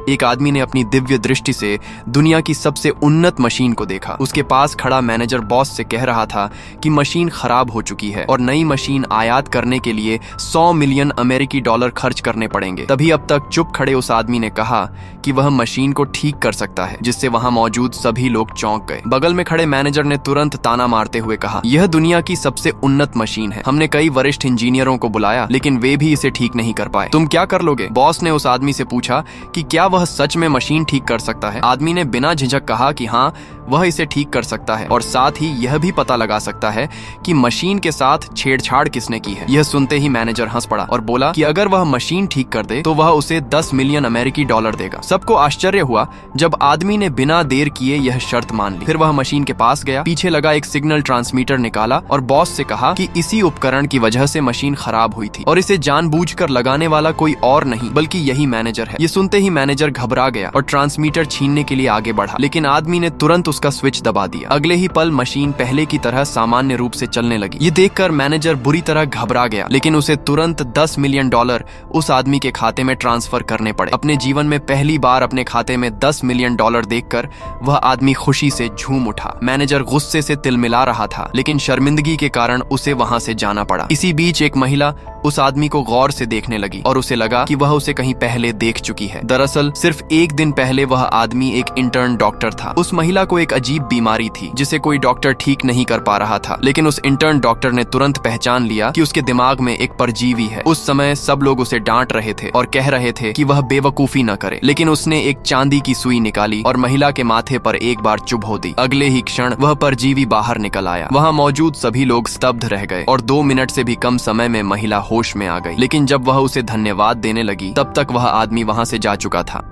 एक आदमी ने अपनी दिव्य दृष्टि से दुनिया की सबसे उन्नत मशीन को देखा। उसके पास खड़ा मैनेजर बॉस से कह रहा था कि मशीन खराब हो चुकी है और नई मशीन आयात करने के लिए 100 मिलियन अमेरिकी डॉलर खर्च करने पड़ेंगे। तभी अब तक चुप खड़े उस आदमी ने कहा कि वह मशीन को ठीक कर सकता है, जिससे वहां मौजूद सभी लोग चौंक गए। बगल में खड़े मैनेजर ने तुरंत ताना मारते हुए कहा, यह दुनिया की सबसे उन्नत मशीन है। हमने कई वरिष्ठ इंजीनियरों को बुलाया, लेकिन वे भी इसे ठीक नहीं कर पाए। तुम क्या कर लोगे? बॉस ने उस आदमी से पूछा कि क्या वह सच में मशीन ठीक कर सकता है। आदमी ने बिना झिझक कहा कि हाँ, वह इसे ठीक कर सकता है और साथ ही यह भी पता लगा सकता है कि मशीन के साथ छेड़छाड़ किसने की है। यह सुनते ही मैनेजर हंस पड़ा और बोला कि अगर वह मशीन ठीक कर दे तो वह उसे 10 मिलियन अमेरिकी डॉलर देगा। सबको आश्चर्य हुआ जब आदमी ने बिना देर किए यह शर्त मान ली। फिर वह मशीन के पास गया, पीछे लगा एक सिग्नल ट्रांसमीटर निकाला और बॉस से कहा कि इसी उपकरण की वजह से मशीन खराब हुई थी और इसे जानबूझकर लगाने वाला कोई और नहीं बल्कि यही मैनेजर है। ये सुनते ही मैनेजर घबरा गया और ट्रांसमीटर छीनने के लिए आगे बढ़ा, लेकिन आदमी ने तुरंत उसका स्विच दबा दिया। अगले ही पल मशीन पहले की तरह सामान्य रूप से चलने लगी। ये देखकर मैनेजर बुरी तरह घबरा गया, लेकिन उसे तुरंत 10 मिलियन डॉलर उस आदमी के खाते में ट्रांसफर करने पड़े। अपने जीवन में पहली बार अपने खाते में 10 मिलियन डॉलर देखकर वह आदमी खुशी से झूम उठा। मैनेजर गुस्से से तिलमिला रहा था, लेकिन शर्मिंदगी के कारण उसे वहां से जाना पड़ा। इसी बीच एक महिला उस आदमी को गौर से देखने लगी और उसे लगा कि वह उसे कहीं पहले देख चुकी है। दरअसल सिर्फ एक दिन पहले वह आदमी एक इंटर्न डॉक्टर था। उस महिला को एक अजीब बीमारी थी जिसे कोई डॉक्टर ठीक नहीं कर पा रहा था, लेकिन उस इंटर्न डॉक्टर ने तुरंत पहचान लिया कि उसके दिमाग में एक परजीवी है। उस समय सब लोग उसे डांट रहे थे और कह रहे थे कि वह बेवकूफी न करे, लेकिन उसने एक चांदी की सुई निकाली और महिला के माथे पर एक बार चुभो दी। अगले ही क्षण वह परजीवी बाहर निकल आया। वहां मौजूद सभी लोग स्तब्ध रह गए और 2 मिनट से भी कम समय में महिला होश में आ गई। लेकिन जब वह उसे धन्यवाद देने लगी तब तक वह आदमी वहां से जा चुका था।